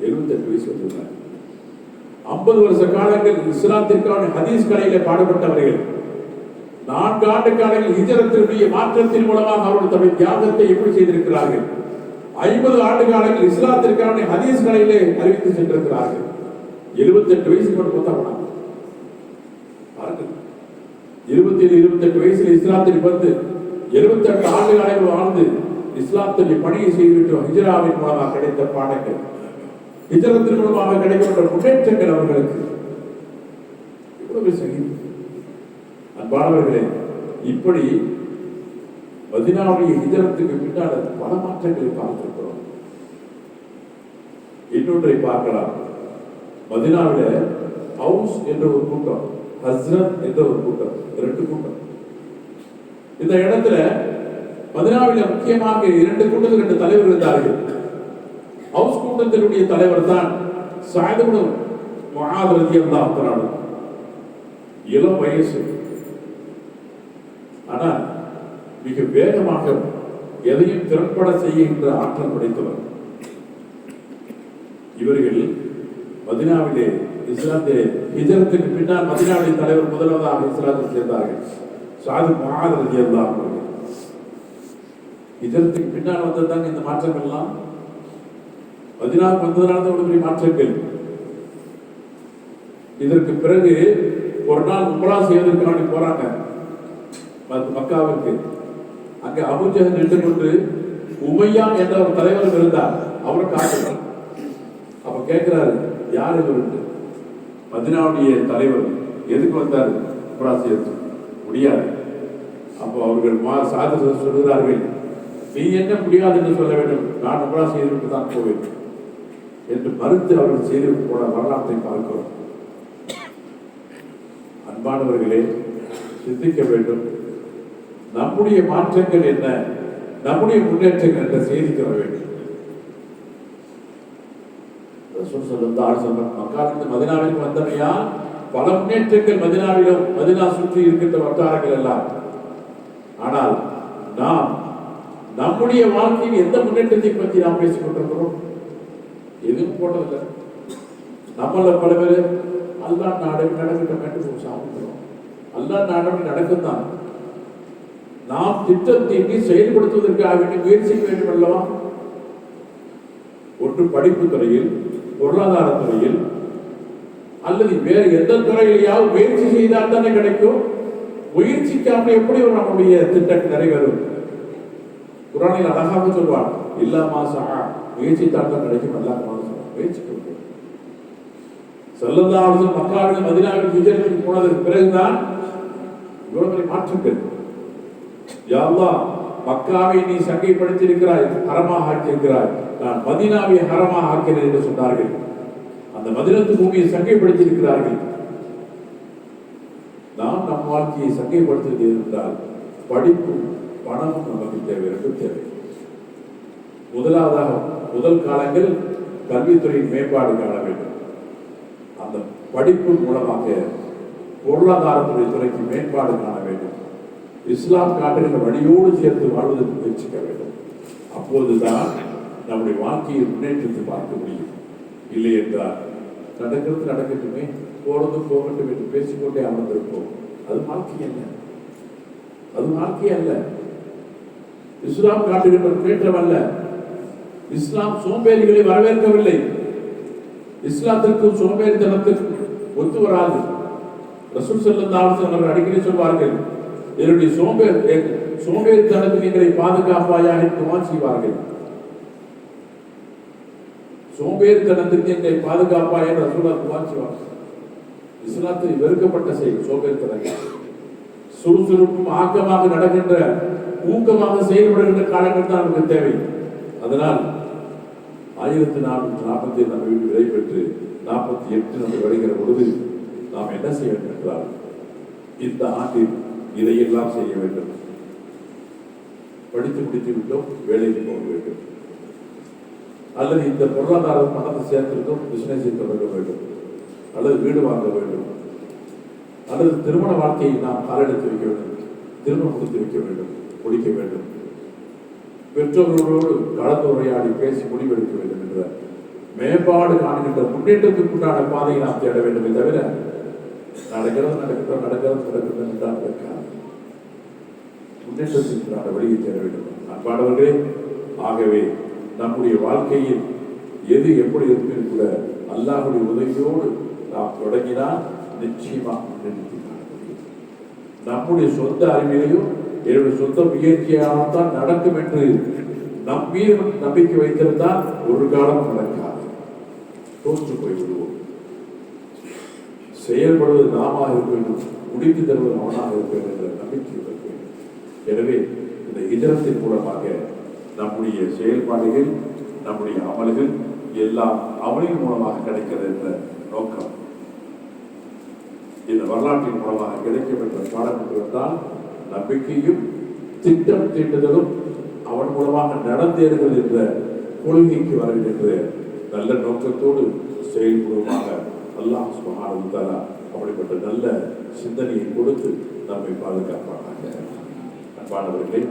78 வயசு வரை இருந்தாங்க. 50 வருஷ காலங்கள் இஸ்லாத்திற்கான ஹதீஸ் கலையில பாடுபட்டவர்கள். 4 ஆண்டு காலங்கள் ஹிஜ்ரத்தினுடைய மாற்றத்தின் மூலமாக அவர்கள் தம்முடைய தியாகத்தை எப்படி செய்திருக்கிறார்கள். 50 ஆண்டு காலங்கள் இஸ்லாத்திற்கான ஹதீஸ் கலையிலே அறிவித்து சென்றிருக்கிறார்கள். 78 வயசுக்கு மட்டும் பார்த்தா 27-28 வயசுல இஸ்லாத்திற்கு வந்து 78 ஆண்டு காலங்கள் வாழ்ந்து இஸ்லாத்தினுடைய பணியை செய்துவிட்டு ஹிஜ்ராவின் மூலமாக கிடைத்த பாடங்கள், ஹிஜ்ரத்தின் மூலமாக கிடைக்கப்பட்ட முன்னேற்றங்கள் அவர்களுக்கு இவ்வளவு சகிது. அன்பானவர்களே, இப்படி மதீனாவுடைய ஹிஜ்ரத்துக்கு பின்னால் பல மாற்றங்களை பார்த்திருக்கிறோம். இன்னொன்றை பார்க்கலாம். மதீனாவில ஹவுஸ் என்ற ஒரு கூட்டம், ஹஸ்ரத் என்ற ஒரு கூட்டம், 2 கூட்டம். இந்த இடத்துல மதீனாவில முக்கியமாக 2 கூட்டத்தில் 2 தலைவர்கள் இருந்தார்கள். ஹவுஸ் கூட்டத்தினுடைய தலைவர் தான் ஸஅத் இப்னு முஆத் ரலியல்லாஹு அன்ஹு. இளம் வயசு, ஆனால் மிக வேகமாக எதையும் திறன்பட செய்கின்ற ஆற்றல் படைத்தவர். இவர்கள் மதீனாவிலே இஸ்லாத்திலே ஹிஜ்ரத்துக்கு பின்னால் மதீனாவிலே தலைவர் முதலாவதாக இஸ்லாத்தில் சேர்ந்தார்கள். ஸஅத் இப்னு முஆத் ரலியல்லாஹு அன்ஹு. ஹிஜ்ரத்துக்கு பின்னால் வந்ததாங்க இந்த மாற்றங்கள் எல்லாம். மதீனாவுக்கு வந்ததனால தான் பெரிய மாற்றங்கள். இதற்கு பிறகு ஒரு நாள் உம்ரா செய்வதற்காக போறாங்க மக்காவிற்கு. அங்க அபூ ஜஹல் நின்று கொண்டு உமையா என்ற ஒரு தலைவர் இருந்தார், அவரை காட்டுறார். அப்ப கேட்கிறாரு, யார் இவர்? மதீனாவுடைய தலைவர் எதுக்கு வந்தார் உம்ரா செய்ய? முடியாது. அப்போ அவர்கள் சாது சொல்கிறார்கள், நீ என்ன முடியாது என்று சொல்ல வேண்டும், நான் உம்ரா செய்துவிட்டு தான் போவேன் என்று மறுத்து அவர்கள் செய்துவிட்டு போன வரலாற்றை பார்க்கிறோம். அன்பானவர்களே, சிந்திக்க வேண்டும். நம்முடைய மாற்றங்கள் என்ன, நம்முடைய முன்னேற்றங்கள் என்ற செய்திக்கு வர வேண்டும். மக்காவிலிருந்து மதீனாவிற்கு வந்தமையா பல முன்னேற்றங்கள் மதீனாவிலும் மதீனா சுற்றி இருக்கின்ற வட்டாரங்கள் எல்லாம். ஆனால் நாம் நம்முடைய வாழ்க்கையில் எந்த முன்னேற்றத்தை பற்றி நாம் பேசிக் கொண்டிருக்கிறோம்? எதுவும் போட்டதில்லை. நம்மள பல பேர் அல்லாஹ் நாடு நடக்கட்டும் என்று சாப்பிடுறோம். அல்லாஹ் நாடு நடக்கும் தான். நாம் திட்டம் தீட்டி செயல்படுத்துவதற்காக வேண்டிய முயற்சிக்க வேண்டும் அல்லவா? ஒன்று படிப்பு துறையில், பொருளாதார துறையில், அல்லது வேறு எந்த துறையிலேயாவது முயற்சி செய்தால் தானே கிடைக்கும். முயற்சிக்காம எப்படி நம்முடைய திட்டம் நிறைவேறும்? குர்ஆனில் அழகாக சொல்வார், இல்லாமா சஹா முயற்சித்தால் தான் கிடைக்கும். அல்லாஹ் முயற்சிக்க முடியும். ஸல்லல்லாஹு அலைஹி வஸல்லம் மக்காவிலிருந்து மதீனாவுக்கு ஹிஜ்ரத்துக்கு போனதற்கு பிறகுதான் இவ்வளவு பெரிய மாற்றங்கள். யா அல்லாஹ், மக்காவை நீ சங்கைப்படுத்தி இருக்கிறாய், ஹரமாக ஆக்கியிருக்கிறாய், நான் மதீனாவை ஹரமாக ஆக்கிறேன் என்று சொன்னார்கள். அந்த மதீனத்து பூமியை சங்கைப்படுத்தி இருக்கிறார்கள். நாம் நம் வாழ்க்கையை சங்கைப்படுத்துவது என்றால் படிப்பும் பணமும் நமக்கு தேவை, ரெண்டும் தேவை. முதலாவதாக முதல் காலங்கள் கல்வித்துறையின் மேம்பாடு காண வேண்டும். அந்த படிப்பு மூலமாக பொருளாதாரத்துறை துறைக்கு மேம்பாடு காண வேண்டும். இஸ்லாம் காட்டுகின்ற வழியோடு சேர்த்து வாழ்வதற்கு முயற்சிக்க வேண்டும். அப்போதுதான் நம்முடைய வாழ்க்கையை முன்னேற்றத்தை பார்க்க முடியும். இல்லை என்றால் நடக்கிறது நடக்கட்டுமே, போறது போகட்டும் என்று பேசிக்கொண்டே அமர்ந்திருப்போம். அது வாழ்க்கை அல்ல, அது வாழ்க்கை அல்ல. இஸ்லாம் காட்டுகின்ற முன்னேற்றம் அல்ல. இஸ்லாம் சோம்பேறிகளை வரவேற்கவில்லை. இஸ்லாத்திற்கும் சோம்பேறித்தனத்திற்கும் ஒத்து வராது. ரசூல் ஸல்லல்லாஹு அலைஹி வஸல்லம் அடிக்கடி சொல்வார்கள், என்னுடைய சோம்பேறித்தனத்தில் எங்களை பாதுகாப்பாயாக துஆ செய்வார்கள். சோம்பேறித்தனத்திற்கு எங்களை பாதுகாப்பாக ரசூலுல்லாஹ் துஆ செய்வார்கள். இஸ்லாத்தில் வெறுக்கப்பட்ட செயல் சோம்பேறித்தனம். சுறுசுறுப்பும் ஆக்கமாக நடக்கின்ற, ஊக்கமாக செயல்படுகின்ற காலங்கள் தான் நமக்கு தேவை. அதனால் 1440 நம்ம வீட்டு விடை பெற்று 48 நம்ம வருகிற பொழுது நாம் என்ன செய்ய வேண்டும் என்றால், இந்த ஆண்டில் இதையெல்லாம் செய்ய வேண்டும். படித்து முடித்து விட்டோம், வேலைக்கு போக வேண்டும். அல்லது இந்த பொருளாதார பணத்தை சேர்த்திருக்கோம், பிசினஸை தொடங்க வேண்டும். அல்லது வீடு வாங்க வேண்டும். அல்லது திருமண வாழ்க்கையை நாம் காலெடுத்து வைக்க வேண்டும், திருமணம் முடித்து வைக்க வேண்டும், முடிக்க வேண்டும். பெற்றோர்களோடு கலந்துரையாடி பேசி முடிவெடுக்க வேண்டும் என்ற மேம்பாடு காணுகின்ற முன்னேற்றத்திற்குண்டான பாதையை நாம் தேட வேண்டுமே தவிர நடக்கிறது என்றால் முன்னேற்றத்திற்குண்டான வழியை தேட வேண்டும். அன்பானவர்களே, ஆகவே நம்முடைய வாழ்க்கையில் எது எப்படி இருக்கும் கூட அல்லாஹ்வுடைய உதவியோடு நாம் தொடங்கினால் நிச்சயமாக முன்னேற்றத்தை காண முடியும். நம்முடைய சொந்த அறிவிலையும் என்னுடைய சொந்த முயற்சியால்தான் நடக்கும் என்று நம் மீது நம்பிக்கை வைத்திருந்தால் ஒரு காலம் நடக்காது, தோற்று போய்விடுவோம். செயல்படுவது நாம இருக்க வேண்டும், முடித்து தருவது அவனாக இருக்க வேண்டும் என்ற நம்பிக்கை இருக்க வேண்டும். எனவே இந்த ஹிஜ்ரத்தின் மூலமாக நம்முடைய செயல்பாடுகள், நம்முடைய அமல்கள் எல்லாம் அவனின் மூலமாக கிடைக்கிறது என்ற நோக்கம் இந்த வரலாற்றின் மூலமாக கிடைக்கும் என்ற பாடம் என்றால், நம்பிக்கையும் திட்டம் தீட்டுதலும் அவன் மூலமாக நடந்தேறுகிறது என்ற கொள்கைக்கு வருகின்ற நல்ல நோக்கத்தோடு செயல்படுவதாக அல்லாஹ் சுப்ஹானஹு வ தஆலா அப்படிப்பட்ட நல்ல சிந்தனையை கொடுத்து நம்மை பாதுகாப்பானாக. அன்பானவர்களே,